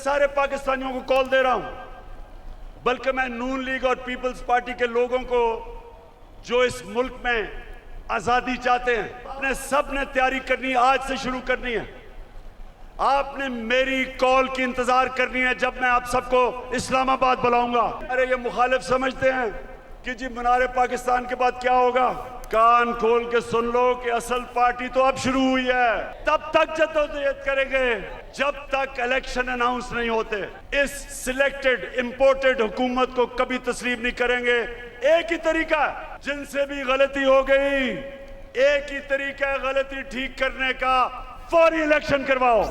سارے پاکستانیوں کو کال دے رہا ہوں، بلکہ میں نون لیگ اور پیپلز پارٹی کے لوگوں کو جو اس ملک میں آزادی چاہتے ہیں، اپنے سب نے تیاری کرنی، آج سے شروع کرنی ہے۔ آپ نے میری کال کی انتظار کرنی ہے جب میں آپ سب کو اسلام آباد بلاؤں گا۔ ارے یہ مخالف سمجھتے ہیں کہ جی منار پاکستان کے بعد کیا ہوگا؟ کان کھول کے سن لو کہ اصل پارٹی تو اب شروع ہوئی ہے۔ تب تک جدوجہد کریں گے جب تک الیکشن اناؤنس نہیں ہوتے۔ اس سلیکٹڈ امپورٹڈ حکومت کو کبھی تسلیم نہیں کریں گے۔ ایک ہی طریقہ ہے، جن سے بھی غلطی ہو گئی، ایک ہی طریقہ ہے غلطی ٹھیک کرنے کا، فوری الیکشن کرواؤ۔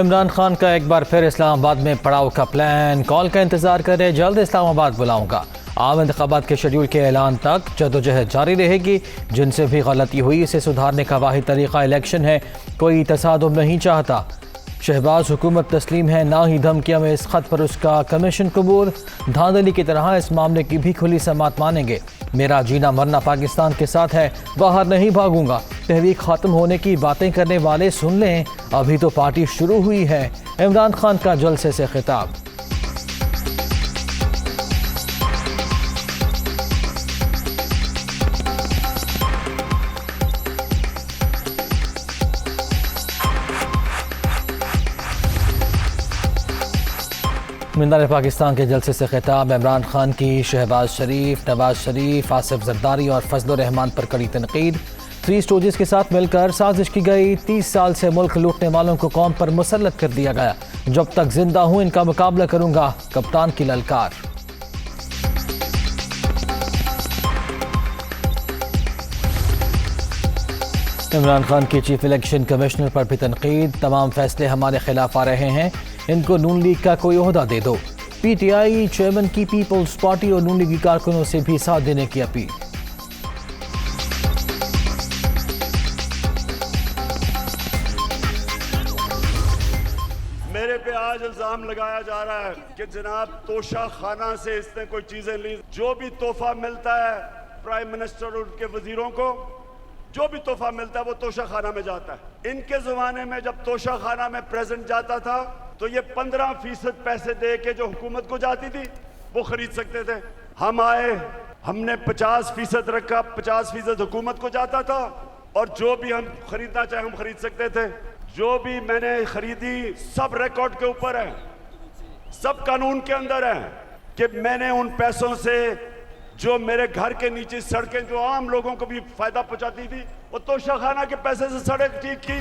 عمران خان کا ایک بار پھر اسلام آباد میں پڑاؤ کا پلان، کال کا انتظار کرے، جلد اسلام آباد بلاؤں گا۔ عام انتخابات کے شیڈول کے اعلان تک جدوجہد جاری رہے گی، جن سے بھی غلطی ہوئی اسے سدھارنے کا واحد طریقہ الیکشن ہے، کوئی تصادم نہیں چاہتا۔ شہباز حکومت تسلیم ہے، نہ ہی دھمکیاں میں اس خط پر اس کا کمیشن قبول، دھاندلی کی طرح اس معاملے کی بھی کھلی سماعت مانیں گے۔ میرا جینا مرنا پاکستان کے ساتھ ہے، باہر نہیں بھاگوں گا۔ تحریک ختم ہونے کی باتیں کرنے والے سن لیں، ابھی تو پارٹی شروع ہوئی ہے۔ عمران خان کا جلسے سے خطاب۔ منار پاکستان کے جلسے سے خطاب۔ عمران خان کی شہباز شریف، نواز شریف، آصف زرداری اور فضل الرحمان پر کڑی تنقید۔ 3 اسٹوجز کے ساتھ مل کر سازش کی گئی، 30 سال سے ملک لوٹنے والوں کو قوم پر مسلط کر دیا گیا، جب تک زندہ ہوں ان کا مقابلہ کروں گا، کپتان کی للکار۔ عمران خان کی چیف الیکشن کمشنر پر بھی تنقید، تمام فیصلے ہمارے خلاف آ رہے ہیں، ان کو نون لیگ کا کوئی عہدہ دے دو۔ پی ٹی آئی چیئرمین کی پیپلز پارٹی اور نون لیگی کارکنوں سے بھی ساتھ دینے کی اپیل۔ میرے پہ آج الزام لگایا جا رہا ہے کہ جناب توشہ خانہ سے اس نے کوئی چیزیں لی۔ جو بھی تحفہ ملتا ہے پرائم منسٹر اور ان کے وزیروں کو، جو بھی تحفہ ملتا ہے وہ توشہ خانہ میں جاتا ہے۔ ان کے زمانے میں جب توشہ خانہ میں پریزنٹ جاتا تھا تو یہ 15% پیسے دے کے جو حکومت کو جاتی تھی وہ خرید سکتے تھے۔ ہم آئے، ہم نے 50% رکھا، 50% حکومت کو جاتا تھا، اور جو بھی ہم خریدنا چاہیں ہم خرید سکتے تھے۔ جو بھی میں نے خریدی سب ریکارڈ کے اوپر ہے، سب قانون کے اندر ہے کہ میں نے ان پیسوں سے جو میرے گھر کے نیچے سڑکیں جو عام لوگوں کو بھی فائدہ پہنچاتی تھی وہ توشہ خانہ کے پیسے سے سڑک ٹھیک کی۔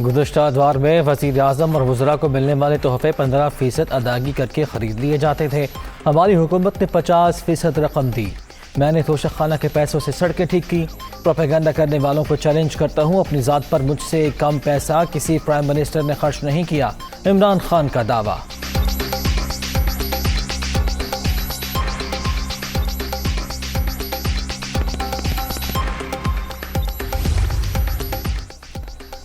گزشتہ ادوار میں وزیر اعظم اور وزراء کو ملنے والے تحفے 15% ادائیگی کر کے خرید لیے جاتے تھے، ہماری حکومت نے 50% رقم دی، میں نے توشہ خانہ کے پیسوں سے سڑکیں ٹھیک کی۔ پروپیگنڈا کرنے والوں کو چیلنج کرتا ہوں، اپنی ذات پر مجھ سے کم پیسہ کسی پرائم منسٹر نے خرچ نہیں کیا، عمران خان کا دعویٰ۔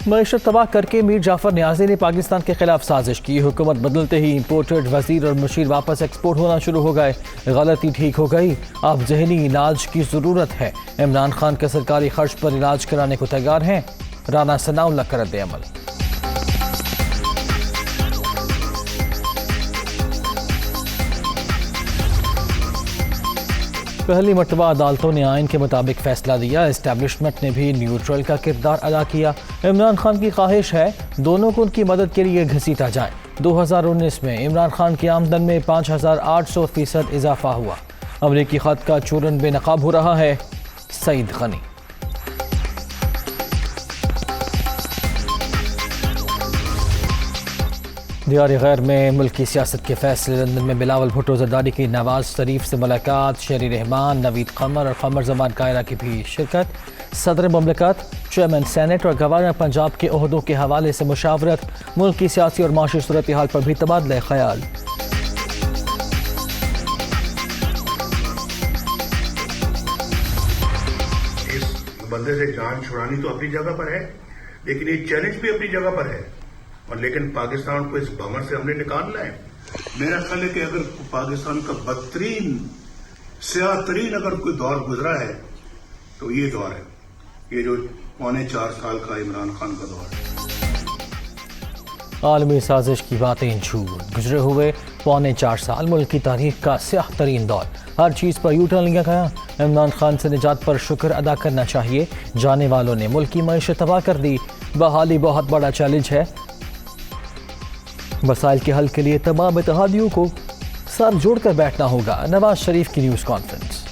معیشت تباہ کر کے میر جعفر نیازی نے پاکستان کے خلاف سازش کی، حکومت بدلتے ہی امپورٹڈ وزیر اور مشیر واپس ایکسپورٹ ہونا شروع ہو گئے، غلطی ٹھیک ہو گئی، اب ذہنی علاج کی ضرورت ہے، عمران خان کے سرکاری خرچ پر علاج کرانے کو تیار ہیں، رانا ثناء اللہ کا رد عمل۔ پہلی مرتبہ عدالتوں نے آئین کے مطابق فیصلہ دیا، اسٹیبلشمنٹ نے بھی نیوٹرل کا کردار ادا کیا۔ عمران خان کی خواہش ہے دونوں کو ان کی مدد کے لیے گھسیٹا جائے۔ 2019 میں عمران خان کی آمدن میں 5800% اضافہ ہوا۔ امریکی خط کا چورن بے نقاب ہو رہا ہے، سعید غنی۔ دیار غیر میں ملکی سیاست کے فیصلے، لندن میں بلاول بھٹو زرداری کی نواز شریف سے ملاقات، شہری رحمان، نوید قمر اور قمر زمان کائرہ کی بھی شرکت، صدر مملکت، چیئرمین سینٹ اور گورنر پنجاب کے عہدوں کے حوالے سے مشاورت، ملک کی سیاسی اور معاشی صورتحال پر بھی تبادلہ خیال۔ اس بندے سے جان چھڑانی تو اپنی جگہ پر ہے، لیکن یہ چیلنج بھی اپنی جگہ پر ہے، اور لیکن پاکستان کو اس بھنور سے ہم نے نکالنا ہے۔ میرا خیال ہے کہ اگر پاکستان کا بدترین سیاہ ترین اگر کوئی دور گزرا ہے تو یہ دور ہے، یہ جو 4.25 سال کا عمران خان کا دور ہے۔ عالمی سازش کی باتیں جھوٹ، گزرے ہوئے 4.25 سال ملک کی تاریخ کا سیاہ ترین دور، ہر چیز پر یو ٹرن لیا گیا۔ عمران خان سے نجات پر شکر ادا کرنا چاہیے، جانے والوں نے ملک کی معیشت تباہ کر دی، بحالی بہت بڑا چیلنج ہے، مسائل کے حل کے لیے تمام اتحادیوں کو سر جوڑ کر بیٹھنا ہوگا۔ نواز شریف کی نیوز کانفرنس۔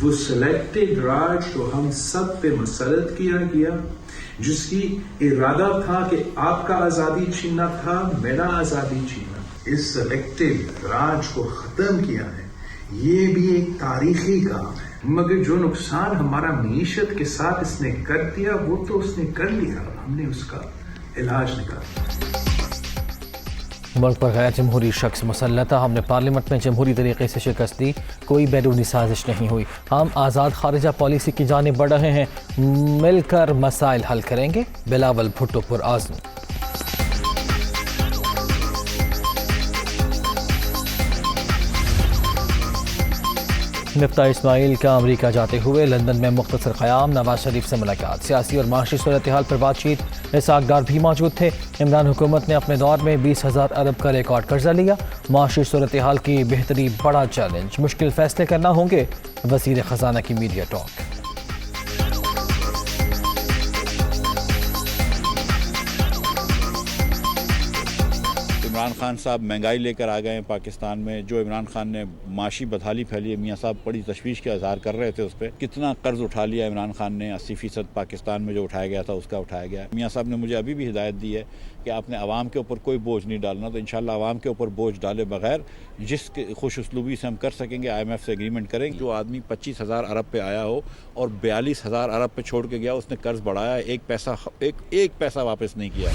وہ سلیکٹڈ راج کو ہم سب پہ مسلط کیا گیا، جس کی ارادہ تھا کہ آپ کا آزادی چھیننا تھا، میرا آزادی چھیننا۔ اس سلیکٹڈ راج کو ختم کیا ہے، یہ بھی ایک تاریخی کام ہے، مگر جو نقصان ہمارا معیشت کے ساتھ اس نے کر دیا وہ تو اس نے کر لیا، ہم نے اس کا علاج نکالا۔ ملک پر غیر جمہوری شخص مسلط تھا، ہم نے پارلیمنٹ میں جمہوری طریقے سے شکست دی، کوئی بیرونی سازش نہیں ہوئی، ہم آزاد خارجہ پالیسی کی جانب بڑھ رہے ہیں، مل کر مسائل حل کریں گے، بلاول بھٹو پرعزم۔ مفتاح اسماعیل کا امریکہ جاتے ہوئے لندن میں مختصر قیام، نواز شریف سے ملاقات، سیاسی اور معاشی صورتحال پر بات چیت، اسحاق ڈار بھی موجود تھے۔ عمران حکومت نے اپنے دور میں 20,000 ارب کا ریکارڈ قرضہ لیا، معاشی صورتحال کی بہتری بڑا چیلنج، مشکل فیصلے کرنا ہوں گے، وزیر خزانہ کی میڈیا ٹاک۔ عمران خان صاحب مہنگائی لے کر آ گئے ہیں پاکستان میں، جو عمران خان نے معاشی بدحالی پھیلی ہے، میاں صاحب بڑی تشویش کا اظہار کر رہے تھے اس پہ، کتنا قرض اٹھا لیا عمران خان نے، 80% پاکستان میں جو اٹھایا گیا تھا اس کا اٹھایا گیا ہے۔ میاں صاحب نے مجھے ابھی بھی ہدایت دی ہے کہ آپ نے عوام کے اوپر کوئی بوجھ نہیں ڈالنا، تو انشاءاللہ عوام کے اوپر بوجھ ڈالے بغیر جس خوش اسلوبی سے ہم کر سکیں گے IMF سے ایگریمنٹ کریں گے۔ جو آدمی 25,000 ارب پہ آیا ہو اور 42,000 ارب پہ چھوڑ کے گیا، اس نے قرض بڑھایا، ایک پیسہ واپس نہیں کیا۔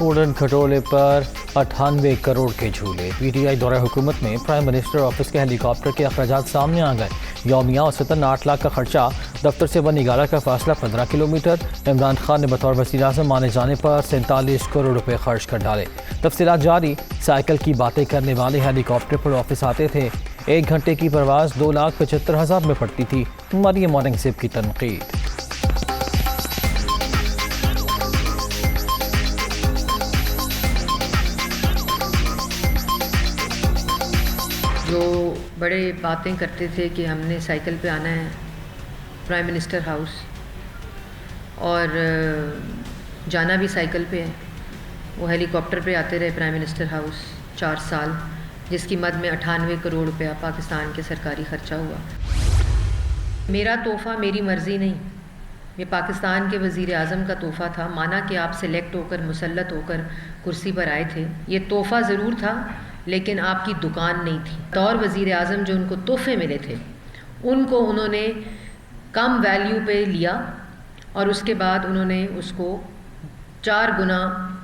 اڑن کھٹولے پر 98 کروڑ کے جھولے، PTI دورہ حکومت میں پرائم منسٹر آفس کے ہیلی کاپٹر کے اخراجات سامنے آ گئے، یومیہ اوسطاً 8 لاکھ کا خرچہ، دفتر سے بنی گالہ کا فاصلہ 15 کلومیٹر، عمران خان نے بطور وزیر اعظم مانے جانے پر 47 کروڑ روپے خرچ کر ڈالے۔ تفصیلات جاری، سائیکل کی باتیں کرنے والے ہیلی کاپٹر پر آفس آتے تھے، 1 گھنٹے کی پرواز 2,75,000 میں پڑتی تھی، مریم اورنگزیب کی تنقید۔ جو بڑے باتیں کرتے تھے کہ ہم نے سائیکل پہ آنا ہے پرائم منسٹر ہاؤس اور جانا بھی سائیکل پہ ہے، وہ ہیلی کاپٹر پہ آتے رہے پرائم منسٹر ہاؤس 4 سال، جس کی مد میں 98 کروڑ روپیہ پاکستان کے سرکاری خرچہ ہوا۔ میرا تحفہ میری مرضی نہیں، یہ پاکستان کے وزیر اعظم کا تحفہ تھا، مانا کہ آپ سلیکٹ ہو کر مسلط ہو کر کرسی پر آئے تھے، یہ تحفہ ضرور تھا لیکن آپ کی دکان نہیں تھی۔ طور وزیر اعظم جو ان کو تحفے ملے تھے ان کو انہوں نے کم ویلیو پہ لیا اور اس کے بعد انہوں نے اس کو 4 گنا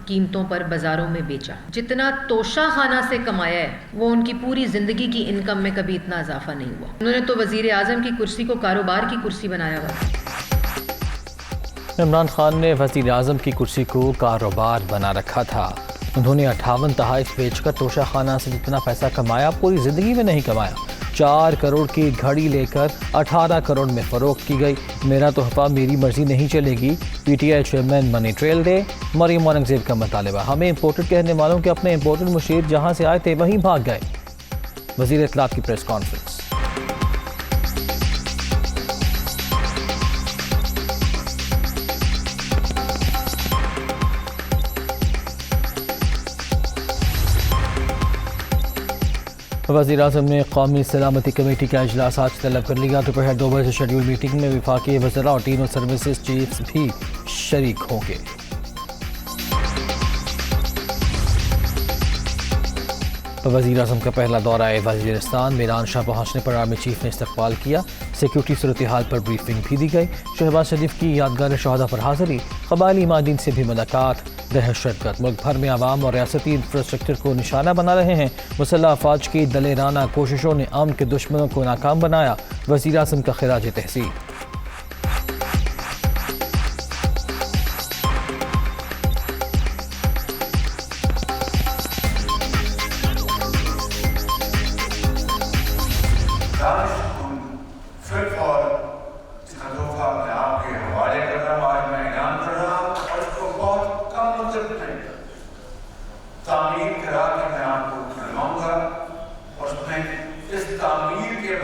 قیمتوں پر بازاروں میں بیچا۔ جتنا توشہ خانہ سے کمایا ہے وہ ان کی پوری زندگی کی انکم میں کبھی اتنا اضافہ نہیں ہوا۔ انہوں نے تو وزیر اعظم کی کرسی کو کاروبار کی کرسی بنایا ہوا۔ عمران خان نے وزیر اعظم کی کرسی کو کاروبار بنا رکھا تھا، انہوں نے 58 تحائف بیچ کر توشہ خانہ سے جتنا پیسہ کمایا پوری زندگی میں نہیں کمایا۔ 4 کروڑ کی گھڑی لے کر 18 کروڑ میں فروخت کی گئی، میرا تحفہ میری مرضی نہیں چلے گی، PTI چیئرمین منی ٹریل دے، مریم اورنگزیب کا مطالبہ، ہمیں امپورٹڈ کہنے والوں کے اپنے امپورٹڈ مشیر جہاں سے آئے تھے وہیں بھاگ گئے، وزیر اطلاعات کی پریس کانفرنس۔ وزیر اعظم نے قومی سلامتی کمیٹی کا اجلاس آج طلب کر لیا، دوپہر 2 بجے شیڈول میٹنگ میں وفاقی وزراء اور تینوں سروسز چیفز بھی شریک ہوں گے۔ وزیر اعظم کا پہلا دورہ وزیرستان، میران شاہ پہنچنے پر آرمی چیف نے استقبال کیا، سیکیورٹی صورتحال پر بریفنگ بھی دی گئی، شہباز شریف کی یادگار شہداء پر حاضری، قبائلی مادین سے بھی ملاقات، دہشت گرد ملک بھر میں عوام اور ریاستی انفراسٹرکچر کو نشانہ بنا رہے ہیں، مسلح افواج کی دلیرانہ کوششوں نے امن کے دشمنوں کو ناکام بنایا، وزیر اعظم کا خراج تحسین۔ پھر اور اس کا تحفہ میں آپ کے حوالے کر رہا ہوں۔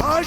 5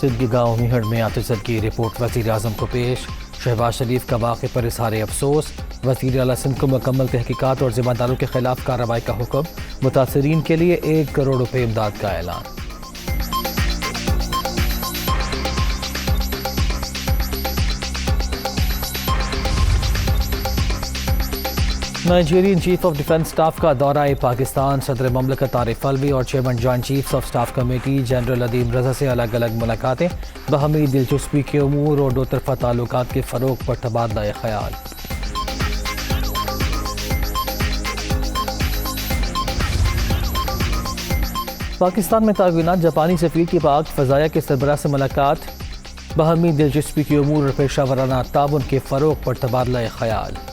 سندھ کے گاؤں میہڑ میں اعتزل کی رپورٹ وزیر اعظم کو پیش، شہباز شریف کا واقعے پر اظہار افسوس، وزیر اعلیٰ سندھ کو مکمل تحقیقات اور ذمہ داروں کے خلاف کارروائی کا حکم، متاثرین کے لیے 1 کروڑ روپے امداد کا اعلان۔ Nigerian chief of defence staff کا دورہ پاکستان، صدر مملکت عارف الوی اور chairman joint chiefs of staff committee general Adeem Raza سے الگ الگ ملاقاتیں، باہمی دلچسپی کے امور اور 2 طرفہ تعلقات کے فروغ پر تبادلہ خیال۔ پاکستان میں تعاونات، جاپانی سفیر کی پاک فضائیہ کے سربراہ سے ملاقات، باہمی دلچسپی کے امور اور پیشہ ورانہ تعاون کے فروغ پر تبادلہ خیال۔